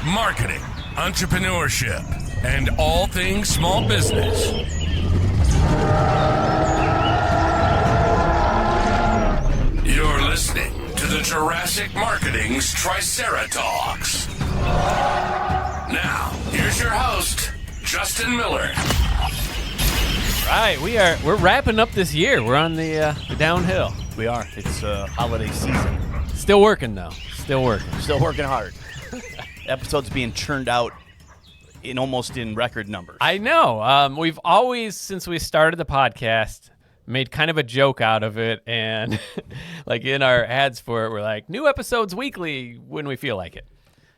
marketing, entrepreneurship, and all things small business. You're listening to the Jurassic Marketing's Triceratops. Now, here's your host, Justin Miller. Right, we're wrapping up this year. We're on the downhill. We are. It's holiday season. Still working though. Still working hard. Episodes being churned out almost in record numbers. I know. We've always, since we started the podcast, made kind of a joke out of it, and like in our ads for it, we're like, new episodes weekly when we feel like it.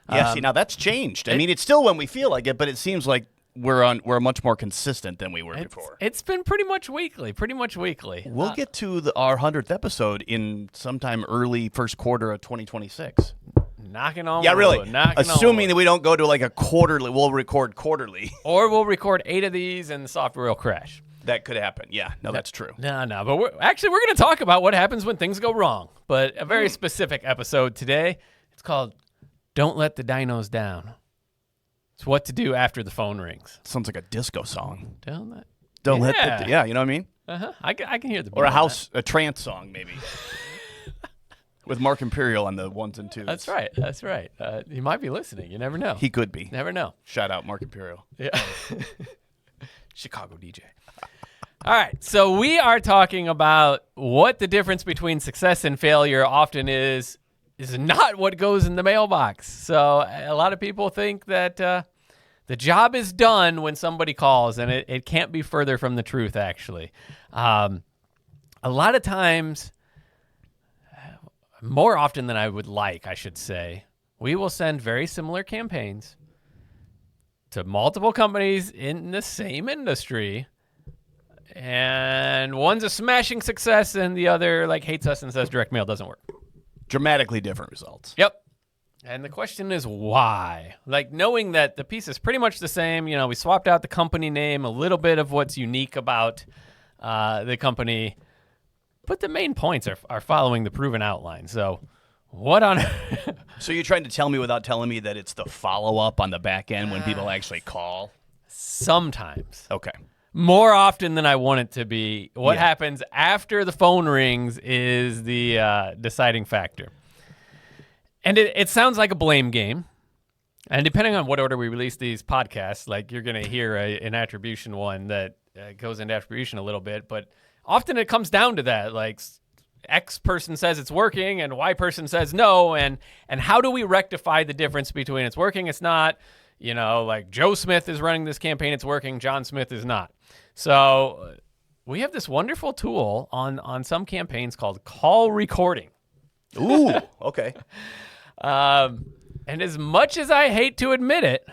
Yeah, see, now that's changed. I mean, it's still when we feel like it, but it seems like we're much more consistent than we were before. It's been pretty much weekly. We'll get to our 100th episode in sometime early first quarter of 2026. Knocking on Yeah, really. wood, Assuming that we don't go to like a quarterly, we'll record quarterly. Or we'll record 8 of these and the software will crash. That could happen. Yeah, no, that's true. No, but we're going to talk about what happens when things go wrong. But a very specific episode today. It's called Don't Let the Dinos Down. It's what to do after the phone rings. Sounds like a disco song. Don't let you know what I mean? Uh-huh. I can hear the beat or of a trance song maybe. With Mark Imperial on the ones and twos. That's right. He might be listening. You never know. He could be. Never know. Shout out Mark Imperial. Yeah. Chicago DJ. All right. So we are talking about what the difference between success and failure often is not what goes in the mailbox. So a lot of people think that the job is done when somebody calls, and it can't be further from the truth, actually. A lot of times, more often than I would like, I should say, we will send very similar campaigns to multiple companies in the same industry, and one's a smashing success and the other hates us and says direct mail doesn't work. Dramatically different results. Yep. And the question is why? Knowing that the piece is pretty much the same, we swapped out the company name, a little bit of what's unique about the company, but the main points are following the proven outline. So what on So you're trying to tell me without telling me that it's the follow-up on the back end when people actually call? Sometimes. Okay. More often than I want it to be. What happens after the phone rings is the deciding factor. And it sounds like a blame game. And depending on what order we release these podcasts, you're going to hear an attribution one that goes into attribution a little bit. But often it comes down to that. X person says it's working and Y person says no. And how do we rectify the difference between it's working, it's not? Joe Smith is running this campaign, it's working, John Smith is not. So we have this wonderful tool on some campaigns called call recording. Ooh, okay. And as much as I hate to admit it,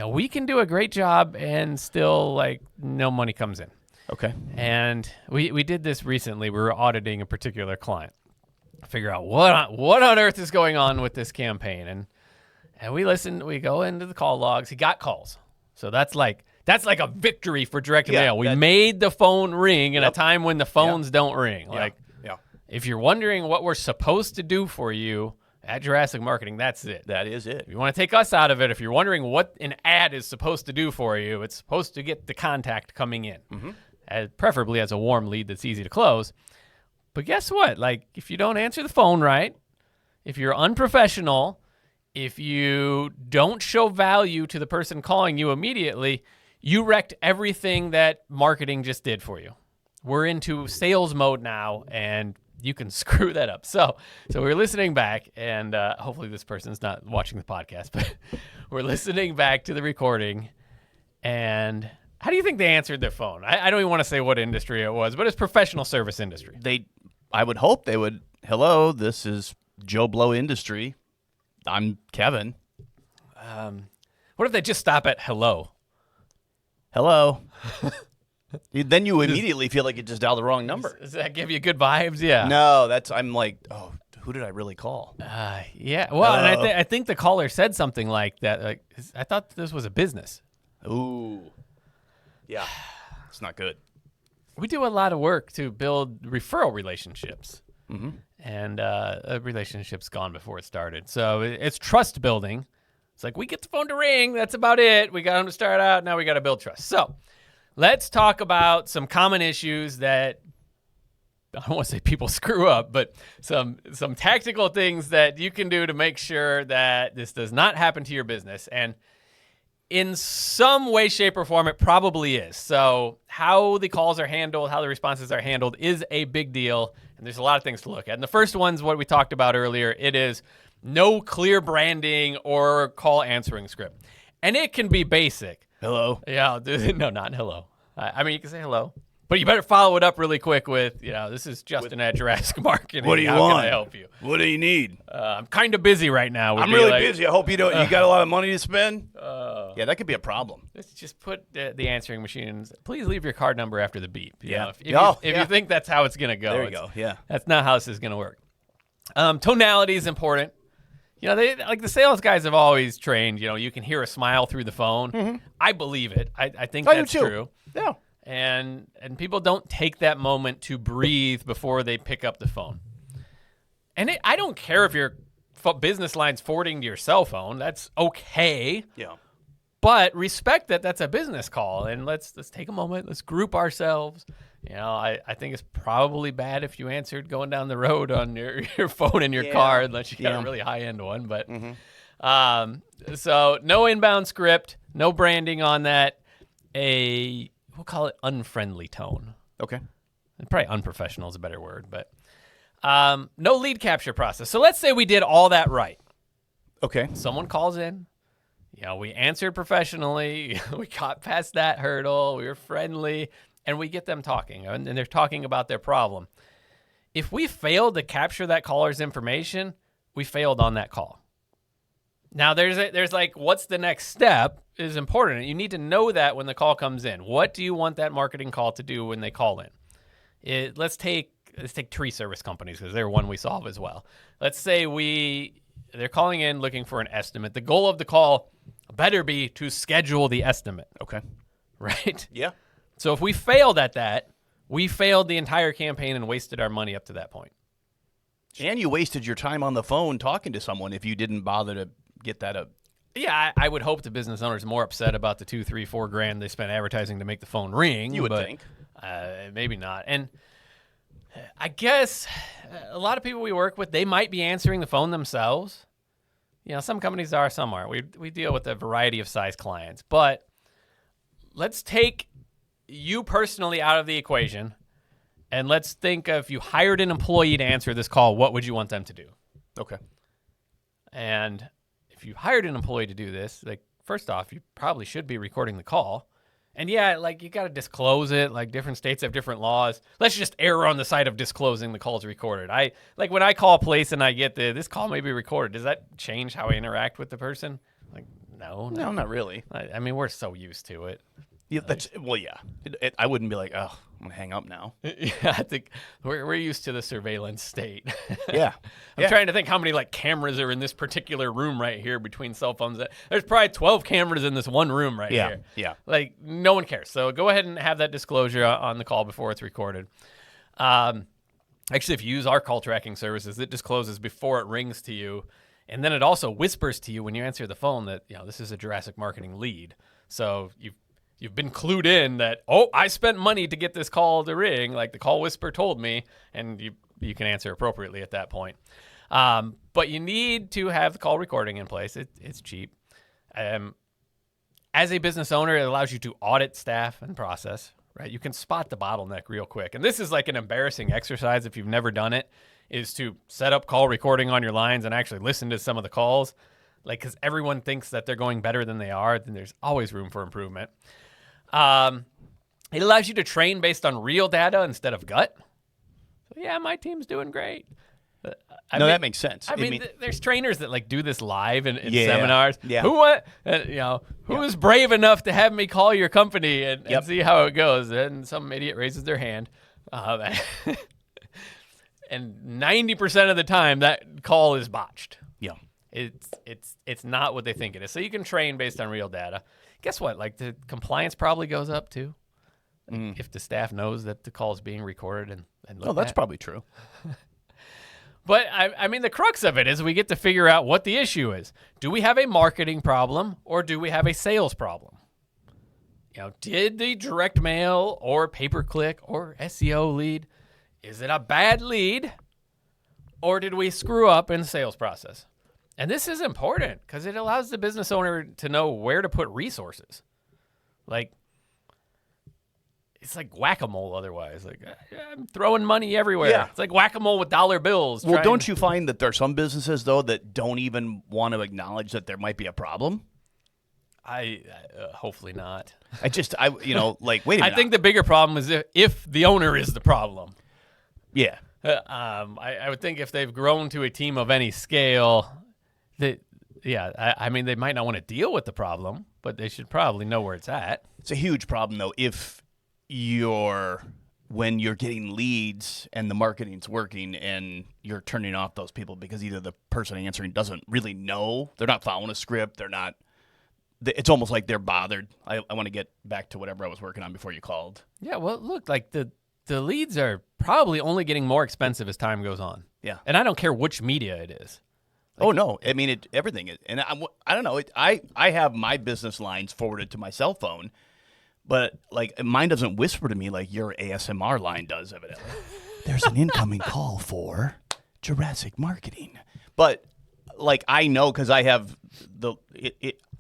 we can do a great job and still no money comes in. Okay. And we did this recently. We were auditing a particular client, figure out what on earth is going on with this campaign. And we listened, we go into the call logs. He got calls. So that's like a victory for direct mail. We made the phone ring in a time when the phones don't ring. If you're wondering what we're supposed to do for you at Jurassic Marketing, that's it. That is it. If you want to take us out of it, if you're wondering what an ad is supposed to do for you, it's supposed to get the contact coming in, preferably as a warm lead that's easy to close. But guess what? If you don't answer the phone right, if you're unprofessional, if you don't show value to the person calling you immediately, you wrecked everything that marketing just did for you. We're into sales mode now, and you can screw that up. So we're listening back, and hopefully this person's not watching the podcast, but we're listening back to the recording. And how do you think they answered their phone? I don't even want to say what industry it was, but it's professional service industry. I would hope they would. Hello, this is Joe Blow Industry. I'm Kevin. What if they just stop at hello? Hello. Then you immediately feel like you just dialed the wrong number. Does that give you good vibes? Yeah. No, I'm like, oh, who did I really call? Yeah. Well, and I think the caller said something like that. I thought this was a business. Ooh. Yeah. It's not good. We do a lot of work to build referral relationships. and a relationship's gone before it started. So it's trust building. It's like we get the phone to ring. That's about it. We got them to start out. Now we got to build trust. So let's talk about some common issues that I don't want to say people screw up, but some tactical things that you can do to make sure that this does not happen to your business. And in some way, shape, or form, it probably is. So how the calls are handled, how the responses are handled is a big deal. And there's a lot of things to look at. And the first one's what we talked about earlier. It is no clear branding or call answering script. And it can be basic. Hello. Yeah, no, not hello. I mean, you can say hello, but you better follow it up really quick with, this is Justin at Jurassic Marketing. What do you How want? can I help you? What do you need? I'm kind of busy right now. I'm really busy. I hope you don't. You got a lot of money to spend? Yeah, that could be a problem. Let's just put the answering machines. Please leave your card number after the beep. Yeah. If you think that's how it's going to go. There you go. Yeah. That's not how this is going to work. Tonality is important. They like the sales guys have always trained, you can hear a smile through the phone. I believe it. I think that's true. Yeah. And people don't take that moment to breathe before they pick up the phone. And I don't care if your business line's forwarding to your cell phone. That's okay. Yeah. But respect that that's a business call, and let's take a moment. Let's group ourselves. I think it's probably bad if you answered going down the road on your phone in your car, unless you got a really high-end one. But so no inbound script, no branding on that. We'll call it unfriendly tone. Okay. And probably unprofessional is a better word, but no lead capture process. So let's say we did all that right. Okay. Someone calls in. We answered professionally. We got past that hurdle. We were friendly. And we get them talking. And they're talking about their problem. If we failed to capture that caller's information, we failed on that call. Now, there's like, what's the next step is important. You need to know that when the call comes in. What do you want that marketing call to do when they call in? Let's take tree service companies because they're one we solve as well. Let's say they're calling in looking for an estimate. The goal of the call better be to schedule the estimate. Okay. Right? Yeah. So if we failed at that, we failed the entire campaign and wasted our money up to that point. And you wasted your time on the phone talking to someone if you didn't bother to get that up. Yeah, I would hope the business owner's more upset about the $2, $3, $4 they spent advertising to make the phone ring. You would think. Maybe not. And I guess a lot of people we work with, they might be answering the phone themselves. Some companies are, some aren't. We deal with a variety of size clients. But let's take you personally out of the equation, and let's think if you hired an employee to answer this call, what would you want them to do? Okay. And if you hired an employee to do this, like, first off, you probably should be recording the call. And you got to disclose it. Like, different states have different laws. Let's just err on the side of disclosing the call's recorded. When I call a place and I get this call may be recorded, does that change how I interact with the person? Like, no, not really. I mean, we're so used to it. Yeah, I wouldn't be like, oh, I'm gonna hang up now. Yeah, I think we're used to the surveillance state. Yeah. I'm trying to think how many cameras are in this particular room right here between cell phones. There's probably 12 cameras in this one room right here. Yeah. No one cares. So go ahead and have that disclosure on the call before it's recorded. Actually, if you use our call tracking services, it discloses before it rings to you. And then it also whispers to you when you answer the phone that, this is a Jurassic Marketing lead. So you've been clued in that, I spent money to get this call to ring, like the call whisper told me, and you can answer appropriately at that point. But you need to have the call recording in place. It's cheap. As a business owner, it allows you to audit staff and process, right? You can spot the bottleneck real quick. And this is like an embarrassing exercise if you've never done it, is to set up call recording on your lines and actually listen to some of the calls. Because everyone thinks that they're going better than they are, then there's always room for improvement. It allows you to train based on real data instead of gut. So yeah, my team's doing great. That makes sense. I mean, there's trainers that do this live in Yeah. seminars. Yeah. Who is brave enough to have me call your company and see how it goes? And some idiot raises their hand. And 90% of the time that call is botched. Yeah. It's not what they think it is. So you can train based on real data. Guess what? The compliance probably goes up too. If the staff knows that the call is being recorded and looked that's at. probably true. But I mean, the crux of it is we get to figure out what the issue is. Do we have a marketing problem or do we have a sales problem? Did the direct mail or pay-per-click or SEO lead, is it a bad lead or did we screw up in the sales process? And this is important because it allows the business owner to know where to put resources. It's like whack-a-mole otherwise. I'm throwing money everywhere. Yeah. It's like whack-a-mole with dollar bills. Well, don't you find that there are some businesses, though, that don't even want to acknowledge that there might be a problem? Hopefully not. Wait a minute. I think the bigger problem is if the owner is the problem. Yeah. I would think if they've grown to a team of any scale, they might not want to deal with the problem, but they should probably know where it's at. It's a huge problem, though, when you're getting leads and the marketing's working and you're turning off those people because either the person answering doesn't really know, they're not following a script, it's almost like they're bothered. I want to get back to whatever I was working on before you called. Yeah, well, look, the leads are probably only getting more expensive as time goes on. Yeah. And I don't care which media it is. No. I mean, everything is. And I don't know. I have my business lines forwarded to my cell phone, but mine doesn't whisper to me like your ASMR line does, evidently. There's an incoming call for Jurassic Marketing. But I know because I have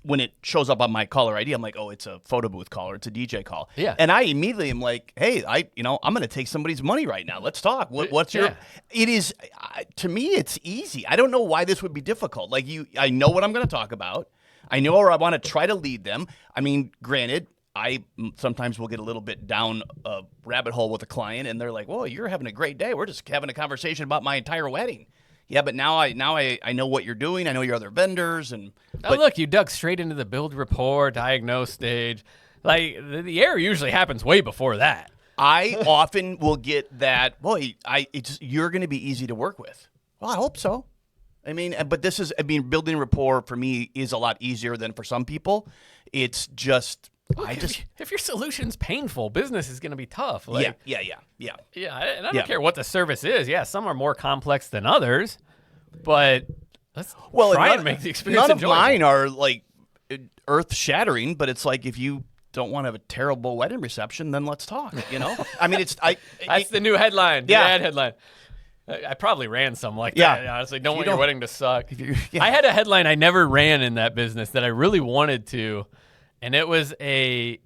when it shows up on my caller ID, I'm like, oh, it's a photo booth call or it's a DJ call. Yeah. And I immediately am like, hey, I'm going to take somebody's money right now. Let's talk. What's your? It is to me, it's easy. I don't know why this would be difficult. I know what I'm going to talk about. I know where I want to try to lead them. I mean, granted, I sometimes will get a little bit down a rabbit hole with a client, and they're like, "Whoa, you're having a great day. We're just having a conversation about my entire wedding." Yeah, but now I know what you're doing. I know your other vendors, and look, you dug straight into the build rapport, diagnose stage. The error usually happens way before that. I often will get that. Boy, you're going to be easy to work with. Well, I hope so. I mean, but building rapport for me is a lot easier than for some people. It's just. If your solution's painful, business is going to be tough. Yeah. And I don't care what the service is. Yeah, some are more complex than others, but let's try and make the experience enjoyable. None of mine are earth-shattering, but it's if you don't want to have a terrible wedding reception, then let's talk. I mean, that's the new headline. Yeah, the ad headline. I probably ran some that. Honestly, don't want your wedding to suck. I had a headline I never ran in that business that I really wanted to. And it was a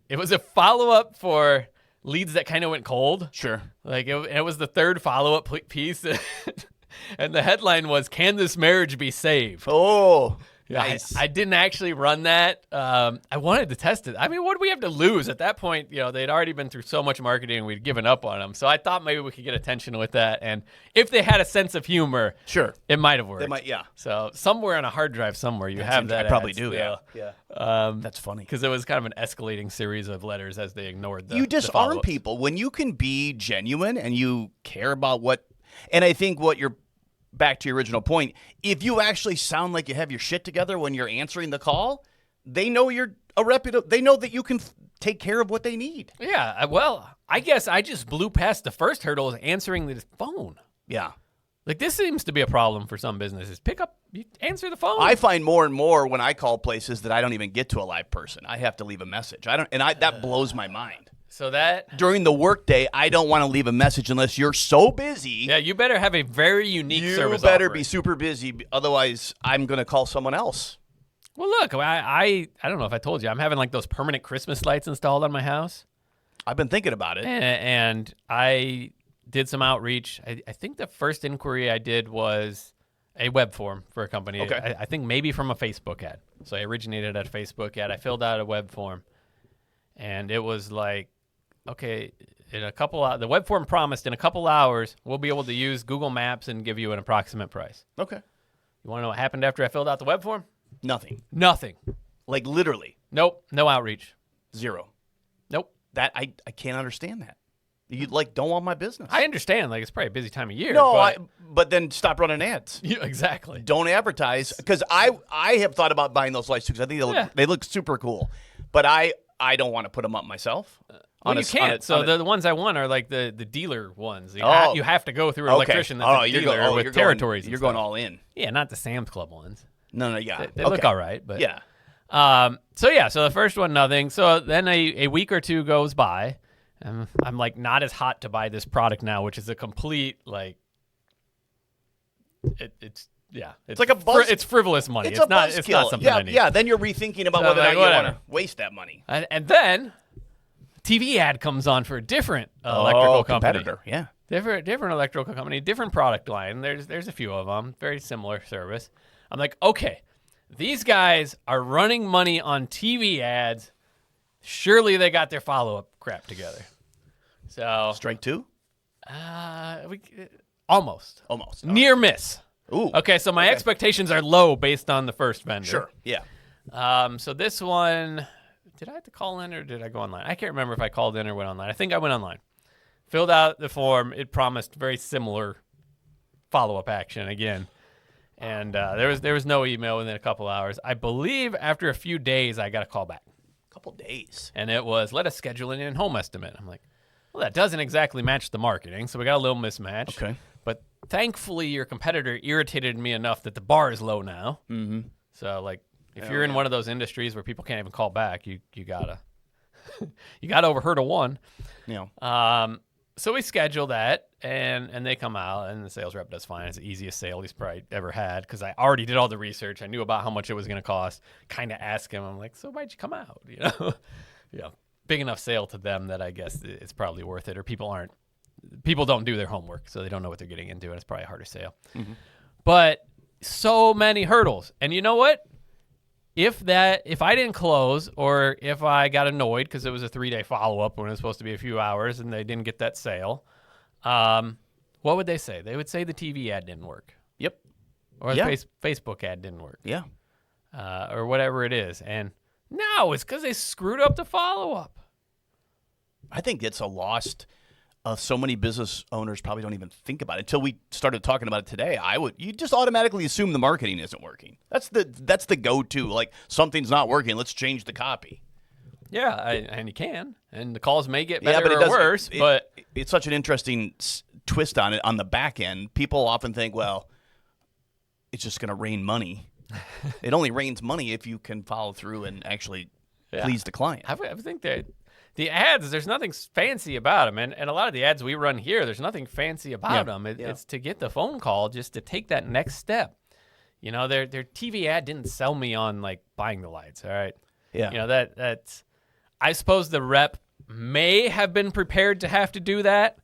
follow-up for leads that kind of went cold. Sure. It was the third follow-up piece. And the headline was, "Can this marriage be saved?" Oh, nice. I didn't actually run that. I wanted to test it. I mean, what do we have to lose? At that point, they'd already been through so much marketing and we'd given up on them. So I thought maybe we could get attention with that. And if they had a sense of humor, sure, it might have worked. They might, yeah. So somewhere on a hard drive somewhere you have that. I probably do, still. yeah. That's funny. Because it was kind of an escalating series of letters as they ignored the You disarm the people. When you can be genuine and you care about and I think what you're, back to your original point, if you actually sound like you have your shit together when you're answering the call, they know you're a reputable. They know that you can take care of what they need. Yeah, well, I guess I just blew past the first hurdle of answering the phone. Yeah. This seems to be a problem for some businesses. Answer the phone. I find more and more when I call places that I don't even get to a live person. I have to leave a message. That blows my mind. So that during the workday, I don't want to leave a message unless you're so busy. Yeah, you better have a very unique service. You better be super busy, otherwise I'm going to call someone else. Well, look, I don't know if I told you, I'm having those permanent Christmas lights installed on my house. I've been thinking about it, and I did some outreach. I think the first inquiry I did was a web form for a company. Okay. I think maybe from a Facebook ad. So I originated at a Facebook ad. I filled out a web form, and it was okay, in the web form promised in a couple hours, we'll be able to use Google Maps and give you an approximate price. Okay. You want to know what happened after I filled out the web form? Nothing. Literally. Nope. No outreach. Zero. Nope. That I can't understand that. You don't want my business. I understand. It's probably a busy time of year. No, but then stop running ads. Yeah, exactly. Don't advertise, because I have thought about buying those lights too, because I think they look super cool, but I don't want to put them up myself. Well, you can't. So the ones I want are like the dealer ones. You have to go through an Okay. electrician that's a dealer with territories. You're going all in. Yeah, not the Sam's Club ones. No, yeah. They look all right, but yeah. So the first one, nothing. So then a week or two goes by, and I'm like not as hot to buy this product now, which is a complete like. It's like a buzz. It's frivolous money. It's not something I need. Yeah. Then you're rethinking about whether or not you want to waste that money. And then, TV ad comes on for a different electrical company. Competitor. Yeah. Different electrical company, different product line. There's a few of them, very similar service. I'm like, okay, these guys are running money on TV ads. Surely they got their follow-up crap together. So strike two. Almost. Near miss. Ooh. Okay, so my expectations are low based on the first vendor. Sure. Yeah. So this one, did I have to call in or did I go online? I can't remember if I called in or went online. I think I went online. Filled out the form. It promised very similar follow-up action again. And there was no email within a couple hours. I believe after a few days, I got a call back. A couple days. And it was, let us schedule an in-home estimate. I'm like, well, that doesn't exactly match the marketing, so we got a little mismatch. Okay. But thankfully, your competitor irritated me enough that the bar is low now. Mm-hmm. So, like, if you're in one of those industries where people can't even call back, you gotta you gotta overheard a one. Yeah. So we schedule that, and they come out, and the sales rep does fine. It's the easiest sale he's probably ever had because I already did all the research. I knew about how much it was going to cost. Kind of ask him, I'm like, so why'd you come out? Big enough sale to them that I guess it's probably worth it. Or people don't do their homework, so they don't know what they're getting into, and it's probably a harder sale. Mm-hmm. But so many hurdles, and you know what? If I didn't close or if I got annoyed because it was a 3-day follow-up when it was supposed to be a few hours and they didn't get that sale, what would they say? They would say the TV ad didn't work. Yep. Or the Facebook ad didn't work. Yeah. Or whatever it is. And no, it's because they screwed up the follow-up. I think it's a lost... so many business owners probably don't even think about it until we started talking about it today. You just automatically assume the marketing isn't working. That's the go-to. Like something's not working. Let's change the copy. Yeah, and you can, and the calls may get better or worse. But it's such an interesting twist on it on the back end. People often think, well, it's just going to rain money. It only rains money if you can follow through and actually please the client. I think that. The ads, there's nothing fancy about them. And a lot of the ads we run here, there's nothing fancy about them. It's to get the phone call, just to take that next step. Their TV ad didn't sell me on, like, buying the lights, all right? Yeah. That's I suppose the rep may have been prepared to have to do that.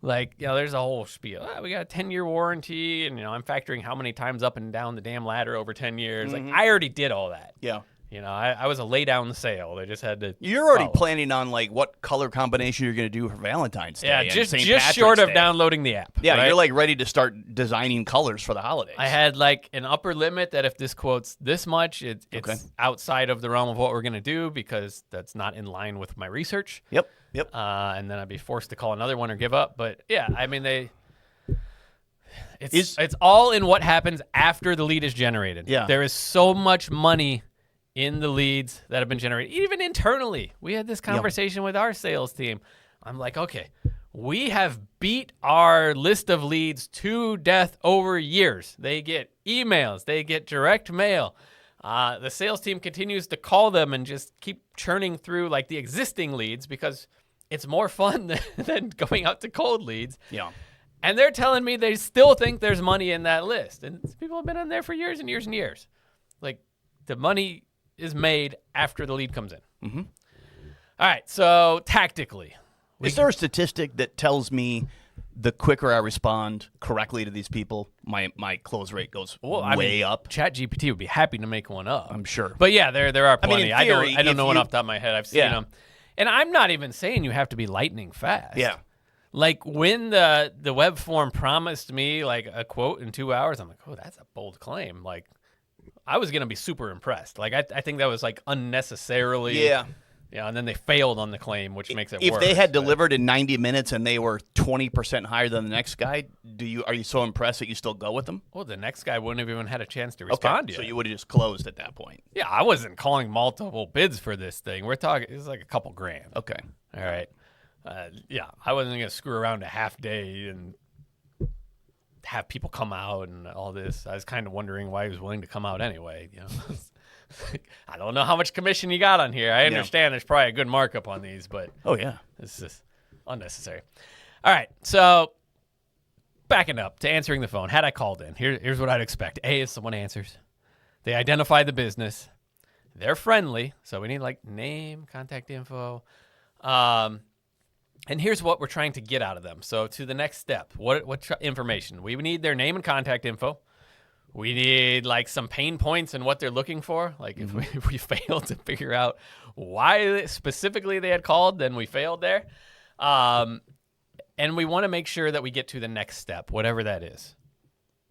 Like, there's a whole spiel. We got a 10-year warranty, and, I'm factoring how many times up and down the damn ladder over 10 years. Mm-hmm. Like, I already did all that. Yeah. I was a lay down sale. They just had to. You're already planning on like what color combination you're going to do for Valentine's Day. Yeah, and just St. Patrick's short of Day. downloading the app. Yeah, right? you're like ready to start designing colors for the holidays. I had like an upper limit that if this quotes this much, it's outside of the realm of what we're going to do because that's not in line with my research. Yep. And then I'd be forced to call another one or give up. But yeah, I mean it's all in what happens after the lead is generated. Yeah. There is so much money in the leads that have been generated, even internally. We had this conversation with our sales team. I'm like, okay, we have beat our list of leads to death over years. They get emails, they get direct mail. The sales team continues to call them and just keep churning through like the existing leads because it's more fun than going out to cold leads. Yeah. And they're telling me they still think there's money in that list. And people have been on there for years and years and years. Like the money is made after the lead comes in. Mm-hmm. All right, so tactically. Is there a statistic that tells me the quicker I respond correctly to these people, my close rate goes way up? ChatGPT would be happy to make one up. I'm sure. But yeah, there are plenty. in theory, I don't know one off the top of my head. I've seen them. And I'm not even saying you have to be lightning fast. Yeah. Like when the web form promised me like a quote in 2 hours, I'm like, oh, that's a bold claim. Like, I was going to be super impressed. Like, I think that was, like, unnecessarily, Yeah, and then they failed on the claim, which makes it worse. If they had but- delivered in 90 minutes and they were 20% higher than the next guy, are you so impressed that you still go with them? Well, the next guy wouldn't have even had a chance to respond yet. So you would have just closed at that point. Yeah, I wasn't calling multiple bids for this thing. We're talking, it's like a couple grand. Okay. All right. Yeah, I wasn't going to screw around a half day and have people come out and all this. I was kind of wondering why he was willing to come out anyway. You know, I don't know how much commission you got on here. I understand there's probably a good markup on these, but Oh, yeah. it's just unnecessary. All right, so backing up to answering the phone. Had I called in, here's what I'd expect. A, if someone answers, they identify the business. They're friendly, so we need like name, contact info. And here's what we're trying to get out of them. So to the next step, what information? We need their name and contact info. We need like some pain points and what they're looking for. Like if we fail to figure out why specifically they had called, then we failed there. And we want to make sure that we get to the next step, whatever that is.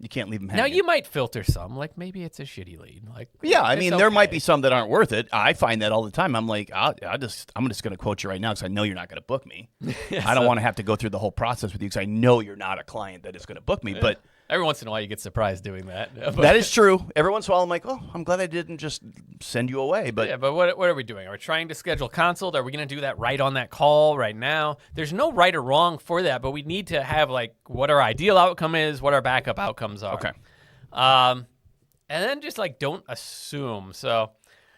You can't leave them Now hanging. you might filter some, like maybe it's a shitty lead. Like Yeah, I it's mean, there might okay. be some that aren't worth it. I find that all the time. I'm like, I'm just going to quote you right now because I know you're not going to book me. I don't want to have to go through the whole process with you because I know you're not a client that is going to book me. But Every once in a while you get surprised doing that. But- that is true. Every once in a while, I'm like, oh, I'm glad I didn't just send you away. But Yeah, but what are we doing? Are we trying to schedule consult? Are we going to do that right on that call right now? There's no right or wrong for that, but we need to have like what our ideal outcome is, what our backup outcomes are. Okay. And then just like don't assume. So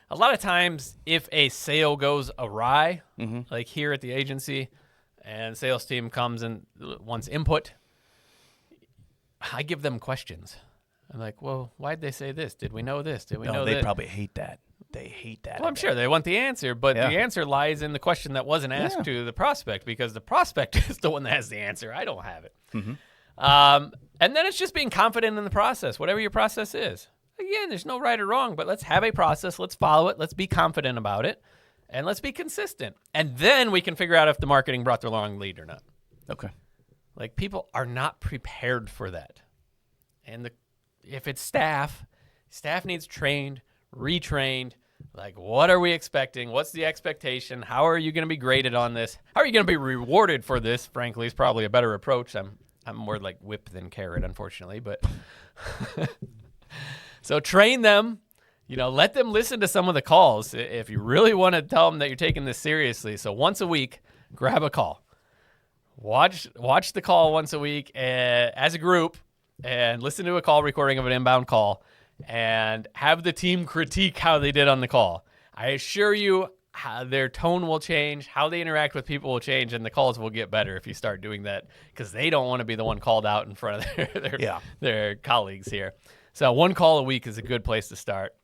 a lot of times if a sale goes awry, like here at the agency, and sales team comes and wants input, I give them questions. I'm like, well, why'd they say this? Did we know this? Did we know they this? probably hate that. They hate that. Well, I'm sure they want the answer, but Yeah. the answer lies in the question that wasn't asked to the prospect because the prospect is the one that has the answer. I don't have it. And then it's just being confident in the process, whatever your process is. Again, there's no right or wrong, but let's have a process. Let's follow it. Let's be confident about it, and let's be consistent. And then we can figure out if the marketing brought the wrong lead or not. Okay. Like people are not prepared for that. And if it's staff needs trained, retrained. Like, what are we expecting? What's the expectation? How are you going to be graded on this? How are you going to be rewarded for this? Frankly, is probably a better approach. I'm more like whip than carrot, unfortunately. But so train them. You know, let them listen to some of the calls if you really want to tell them that you're taking this seriously. So once a week, grab a call. Watch the call once a week as a group and listen to a call recording of an inbound call and have the team critique how they did on the call. I assure you how their tone will change, how they interact with people will change, and the calls will get better if you start doing that because they don't want to be the one called out in front of their colleagues here. So one call a week is a good place to start.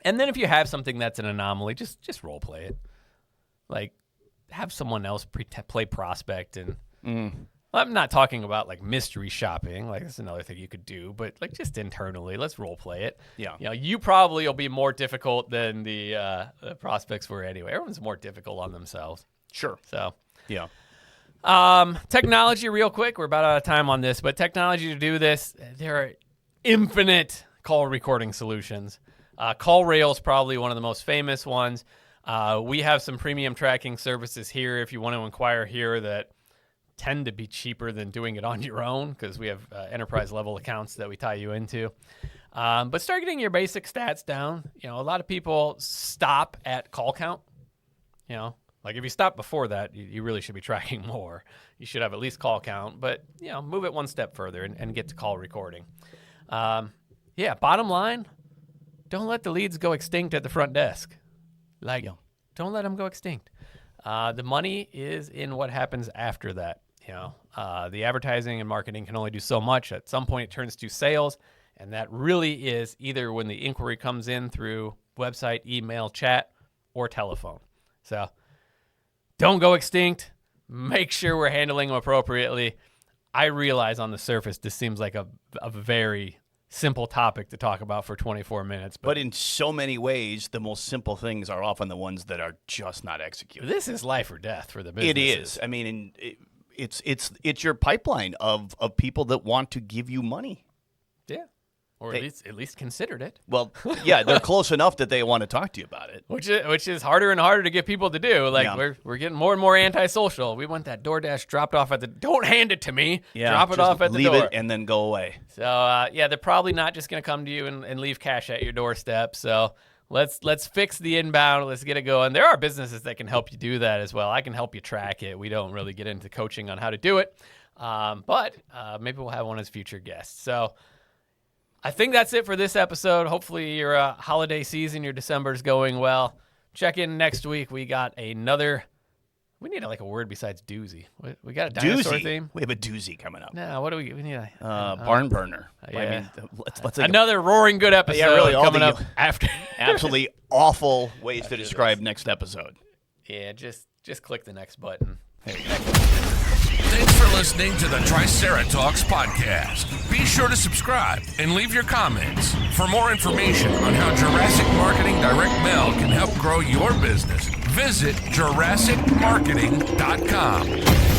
And then if you have something that's an anomaly, just role play it. Like, have someone else play prospect. And I'm not talking about like mystery shopping. Like that's another thing you could do, but like just internally, let's role play it. Yeah. You know, you probably will be more difficult than the prospects were anyway. Everyone's more difficult on themselves. Sure. So Yeah. technology real quick. We're about out of time on this, but technology to do this, there are infinite call recording solutions. CallRail is probably one of the most famous ones. We have some premium tracking services here if you want to inquire here that tend to be cheaper than doing it on your own because we have enterprise level accounts that we tie you into. But start getting your basic stats down. You know, a lot of people stop at call count. You know, like if you stop before that, you really should be tracking more. You should have at least call count, but you know, move it one step further and get to call recording. Bottom line, don't let the leads go extinct at the front desk. Like, don't let them go extinct. The money is in what happens after that. You know, the advertising and marketing can only do so much. At some point, it turns to sales, and that really is either when the inquiry comes in through website, email, chat, or telephone. So don't go extinct. Make sure we're handling them appropriately. I realize on the surface this seems like a very simple topic to talk about for 24 minutes. But in so many ways, the most simple things are often the ones that are just not executed. This is life or death for the business. It is. I mean, it's your pipeline of people that want to give you money. Yeah. Or at least considered it. Well, yeah, they're close enough that they want to talk to you about it. Which is harder and harder to get people to do. Like we're getting more and more antisocial. We want that DoorDash dropped off at the. Don't hand it to me. Yeah, drop it off at the door. Leave it and then go away. So they're probably not just going to come to you and leave cash at your doorstep. So let's fix the inbound. Let's get it going. There are businesses that can help you do that as well. I can help you track it. We don't really get into coaching on how to do it, but maybe we'll have one as future guests. So. I think that's it for this episode. Hopefully your holiday season, your December is going well. Check in next week. We got another. We need a word besides doozy. We got a dinosaur theme. We have a doozy coming up. No, what do we need? Barn burner. Yeah. I mean, let's another roaring good episode. Yeah, really, coming up after. Absolutely awful ways to describe next episode. Yeah, just click the next button. Thanks for listening to the Triceratops podcast. Be sure to subscribe and leave your comments. For more information on how Jurassic Marketing Direct Mail can help grow your business, visit JurassicMarketing.com.